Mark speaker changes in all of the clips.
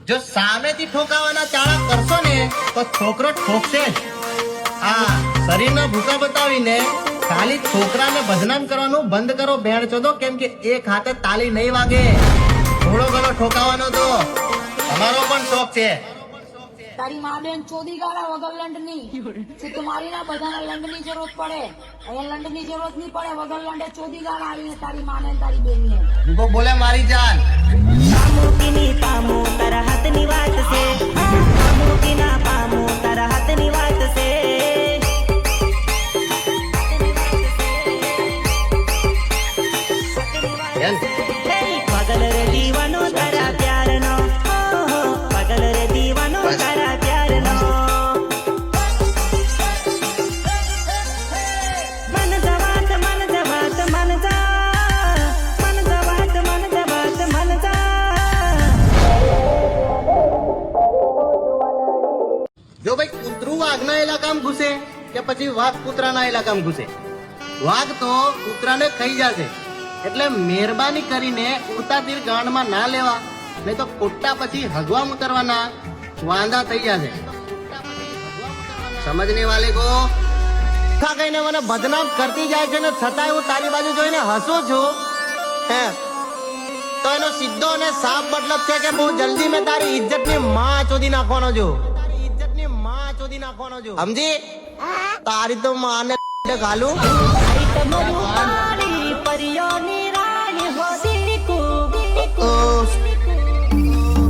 Speaker 1: જો સામેથી ઠોકાવાના ચાળા કરશો ને તો છોકરો ઠોકશે જ. આ શરીરના ભૂકા બતાવીને ખાલી છોકરાને બદનામ કરવાનું બંધ કરો ભેણ ચોદો, કેમ કે એક હાથે તાલી નહીં વાગે. થોડો ઘણો ઠોકાવાનો તો તમારો પણ શોખ છે.
Speaker 2: તારી મા બેન ચોદી ગાળા વગર લંડ ની શું તમારી ના બધાને લંડ ની જરૂરત પડે? અહીંયા લંડ ની જરૂરત નહીં પડે. વગર લંડે ચોદી ગાળા આવીને તારી માને ને તારી બેન ને
Speaker 1: ભૂકો બોલે મારી જાન.
Speaker 3: પામુકીની પામુ તારા હાથની વાત છે. પામુકીના પામુ તારા હાથની વાત છે.
Speaker 1: બેન,
Speaker 3: પાગલ રે દીવાનો તારા પ્યારનો, પાગલ રે દીવાનો તારા પ્યારનો. મન જવાત મન જવાત મન જા, મન જવાત મન જવાત મન જા.
Speaker 1: જો ભાઈ કૂતરું વાઘના ઇલાકામાં ઘૂસે કે પછી વાઘ કૂતરાના ઇલાકામાં ઘૂસે, વાઘ તો કૂતરાને ખાઈ જશે. એટલે મહેરબાની કરીને ઉડતા તીર ગાંડમાં ના લેવા, નહીં તો કોટ્ટા પછી હગવા ઉતરવાના વાંધા થઈ જશે. સમજને વાલે કો કહીને મને બદનામ કરતી જાય છે ને છતાંય હું તારી બાજુ જોઈને હસું છું. હે તો એનો સીધો અને સાફ મતલબ છે કે બહુ જલ્દી મેં તારી ઇજ્જતની માં ચોદી નાખવાનો છું. તારી ઇજ્જતની માં ચોદી નાખવાનો છું, સમજી? તારી તો માને ઘાલું.
Speaker 3: તમારી પરિયોની રાણી હોતી કુ,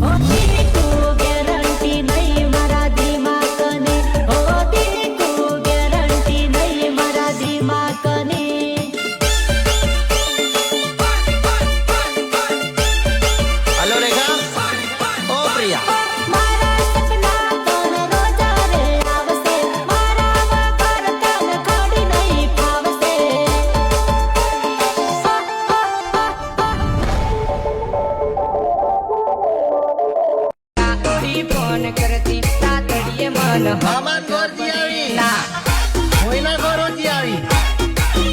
Speaker 3: હોતી કુ ગેરંટી નહીં મારા દિમાગની, હોતી કુ ગેરંટી નહીં મારા દિમાગની.
Speaker 1: હલો રેખા, ઓ પ્રિયા.
Speaker 3: મારા સપના તને રોજા રે આવશે, મારા વગર તને થોડી નહીં ફાવશે. ફોન કરતી તાતડીએ મન
Speaker 1: આમાં ગોરજી આવી,
Speaker 3: ના
Speaker 1: કોઈના ગોરોજી આવી,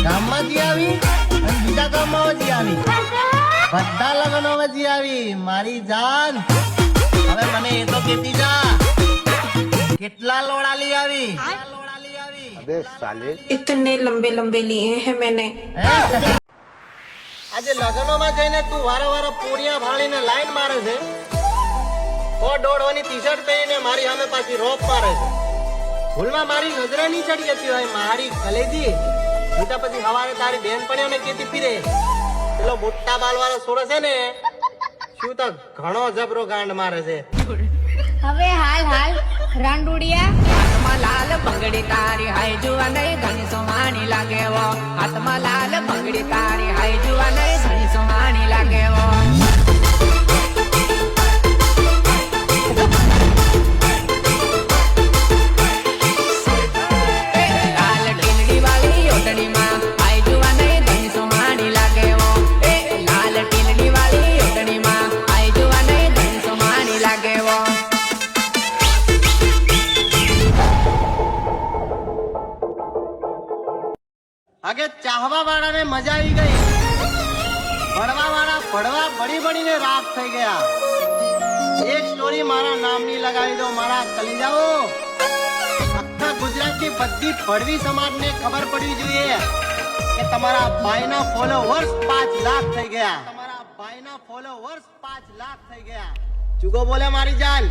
Speaker 1: ગામમાંથી આવી અને બીજા ગામમાંથી આવી, બધા લગ્નોમાંથી આવી. મારી જાન, હવે મને એ તો કેતી જા, કેટલા લોડાલી આવી?
Speaker 4: इतने लंबे लंबे लिए हैं मैंने.
Speaker 1: હે? આજે લગ્નોમાં જઈને તું વારે વારે પૂરિયા ભાળીને લાઈન મારે છે, ઓ દોઢવાની ટી શર્ટ પહેરીને મારી સામે પાછી રોપ મારે છે. ભૂલમાં મારી નજરે નહીં ચડી જતી હોય મારી કલેજી. બીજા પછી હવારે તારી બેનપણીઓને કેતી ફીરે પેલો મોટા બાલવાળો છોડે છે ને, શું તો ઘણો જબરો ગાંડ મારે છે.
Speaker 2: હવે હાલ હાલ રાંડુડિયા
Speaker 3: હાથમાં લાલ બંગડી તારી હાય જુવા નહીં ધણી સોહાણી લાગે વો. હાથમાં લાલ બંગડી તારી હાય જુવા નહીં ધણી સોહાણી લાગે વો. લાલ ટીલડી વાળી ઓટડીમાં હાય જુવા નહીં ધણી સોહાણી લાગે વો. લાલ ટીલડી વાળી ઓટડીમાં હાય જુવા નહીં ધણી સોહાણી લાગે વો.
Speaker 1: આગે ચાહવા વાળાને મજા આવી ગઈ, ભણવા વાળા ભણવા બળી બળીને રાત થઈ ગયા. એક સ્ટોરી મારા નામની લગાવી દો મારા કલિજાઓ. આખા ગુજરાતની બધી ભડવી સમાજને ખબર પડવી જોઈએ કે તમારા ભાઈના ફોલોવર્સ 5 લાખ થઈ ગયા. તમારા ભાઈના ફોલોવર્સ 5 લાખ થઈ ગયા. ચૂકો બોલે મારી જાન.